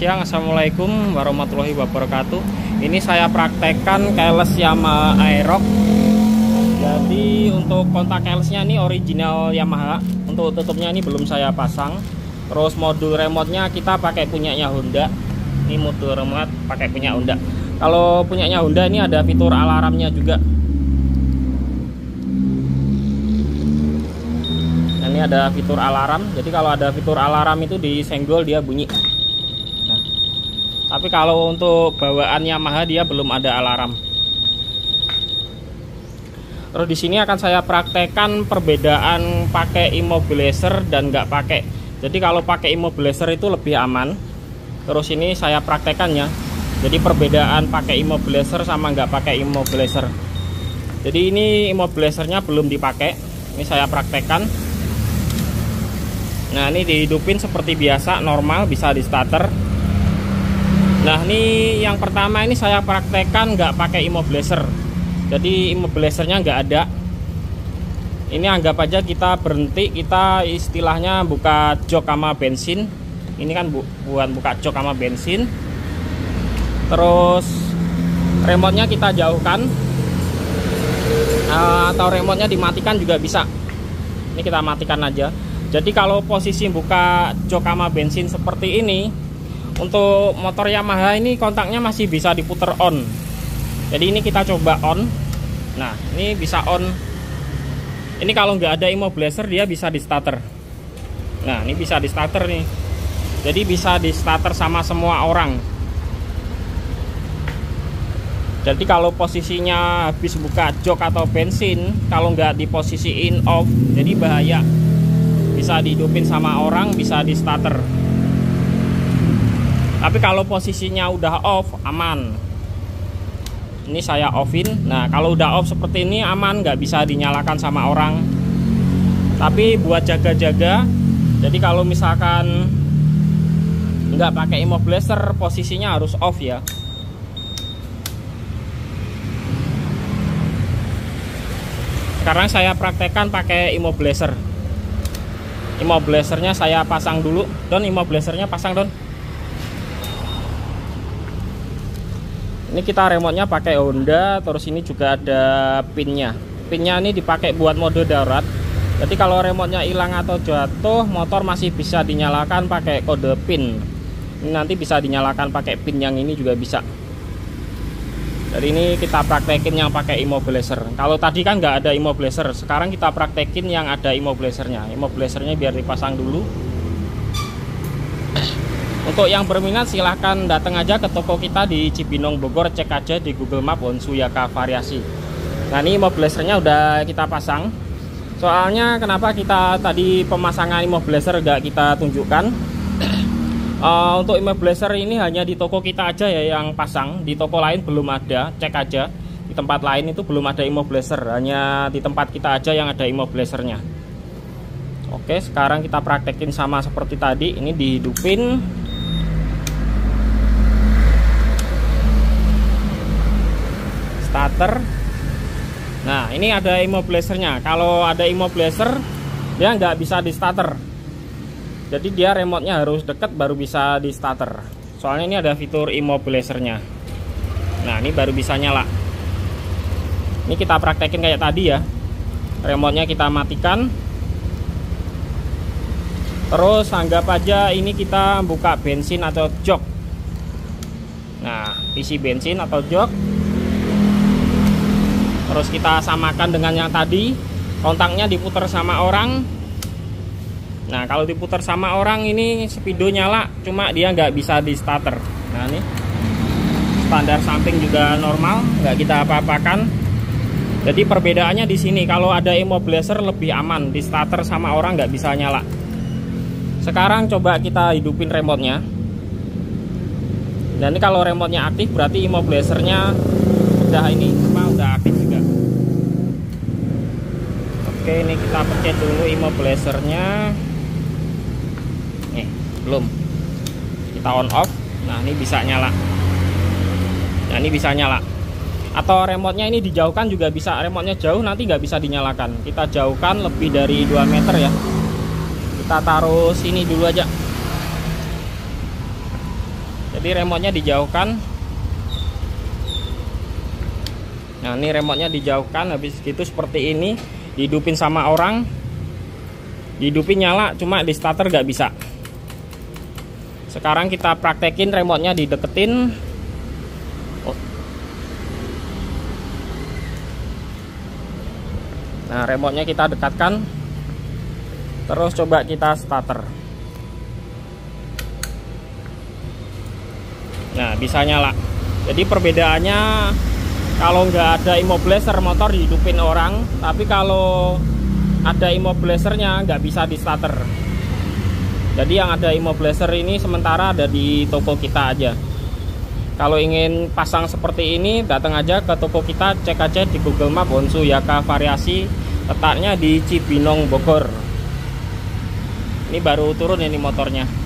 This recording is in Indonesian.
siang, assalamualaikum warahmatullahi wabarakatuh. Ini saya praktekkan keles Yamaha Aerox. Jadi untuk kontak kelesnya ini original Yamaha. Untuk tutupnya ini belum saya pasang. Terus modul remote-nya kita pakai punyanya Honda. Ini modul remote pakai punya Honda. Kalau punyanya Honda ini ada fitur alarmnya juga. Ini ada fitur alarm, jadi kalau ada fitur alarm itu disenggol dia bunyi. Nah, tapi kalau untuk bawaan Yamaha dia belum ada alarm. Terus di sini akan saya praktekkan perbedaan pakai immobilizer dan nggak pakai. Jadi kalau pakai immobilizer itu lebih aman. Terus ini saya praktekkannya. Jadi perbedaan pakai immobilizer sama nggak pakai immobilizer. Jadi ini immobilizernya belum dipakai. Ini saya praktekkan. Nah, ini dihidupin seperti biasa, normal, bisa di starter. Nah, ini yang pertama ini saya praktekkan nggak pakai immobilizer. Jadi immobilizernya nggak ada. Ini anggap aja kita berhenti, kita istilahnya buka jok sama bensin. Ini kan bukan buka jok sama bensin. Terus remote-nya kita jauhkan, atau remote-nya dimatikan juga bisa. Ini kita matikan aja. Jadi kalau posisi buka jok sama bensin seperti ini, untuk motor Yamaha ini kontaknya masih bisa diputer on. Jadi ini kita coba on. Nah, ini bisa on. Ini kalau nggak ada immobilizer dia bisa di starter. Nah, ini bisa di starter nih. Jadi bisa di starter sama semua orang. Jadi kalau posisinya habis buka jok atau bensin, kalau nggak diposisiin off, jadi bahaya. Bisa dihidupin sama orang, bisa di starter. Tapi kalau posisinya udah off, aman. Ini saya offin. Nah, kalau udah off seperti ini aman, nggak bisa dinyalakan sama orang. Tapi buat jaga-jaga, jadi kalau misalkan nggak pakai immobilizer, posisinya harus off ya. Sekarang saya praktekkan pakai immobilizer. Immobilizernya saya pasang dulu. Don, immobilizernya pasang, Don. Ini kita remote-nya pakai Honda. Terus ini juga ada pinnya. Pinnya ini dipakai buat mode darurat. Jadi kalau remote-nya hilang atau jatuh, motor masih bisa dinyalakan pakai kode pin. Ini nanti bisa dinyalakan pakai pin yang ini juga bisa. Jadi ini kita praktekin yang pakai immobilizer. Kalau tadi kan nggak ada immobilizer, sekarang kita praktekin yang ada immobilizernya. Immobilizernya biar dipasang dulu. Untuk yang berminat silahkan datang aja ke toko kita di Cibinong Bogor, cek aja di Google Map Honsuyaka Variasi. Nah, ini immobilizernya udah kita pasang. Soalnya kenapa kita tadi pemasangan immobilizer nggak kita tunjukkan? Untuk immobilizer ini hanya di toko kita aja ya yang pasang. Di toko lain belum ada, cek aja. Di tempat lain itu belum ada immobilizer, hanya di tempat kita aja yang ada immobilizernya. Oke, sekarang kita praktekin sama seperti tadi. Ini dihidupin. Starter. Nah, ini ada immobilizernya. Kalau ada immobilizer dia nggak bisa di starter. Jadi dia remote-nya harus deket baru bisa di starter. Soalnya ini ada fitur immobilizernya. Nah, ini baru bisa nyala. Ini kita praktekin kayak tadi ya. Remote-nya kita matikan. Terus anggap aja ini kita buka bensin atau jok. Nah, isi bensin atau jok. Terus kita samakan dengan yang tadi. Kontaknya diputar sama orang. Nah, kalau diputar sama orang ini speedo nyala, cuma dia nggak bisa di starter. Nah, ini standar samping juga normal, nggak kita apa-apakan. Jadi perbedaannya di sini, kalau ada immobilizer lebih aman, di starter sama orang nggak bisa nyala. Sekarang coba kita hidupin remote-nya. Dan ini kalau remote-nya aktif berarti immobilizernya udah aktif juga. Oke, ini kita pencet dulu immobilizernya. Nih, belum. Kita on off. Nah, ini bisa nyala. Nah, ini bisa nyala. Atau remote-nya ini dijauhkan juga bisa. Remote-nya jauh nanti nggak bisa dinyalakan. Kita jauhkan lebih dari 2 meter ya. Kita taruh sini dulu aja. Jadi remote-nya dijauhkan. Nah, ini remote-nya dijauhkan. Habis gitu seperti ini, dihidupin sama orang, dihidupin nyala, cuma di starter nggak bisa. Sekarang kita praktekin remote-nya dideketin. Nah, remote-nya kita dekatkan. Terus coba kita starter. Nah, bisa nyala. Jadi perbedaannya, kalau nggak ada immobilizer motor dihidupin orang, tapi kalau ada immobilizernya nggak bisa di starter. Jadi yang ada immobilizer ini sementara ada di toko kita aja. Kalau ingin pasang seperti ini, datang aja ke toko kita, cek aja di Google Map Honsu Yaka Variasi, letaknya di Cibinong, Bogor. Ini baru turun ini motornya.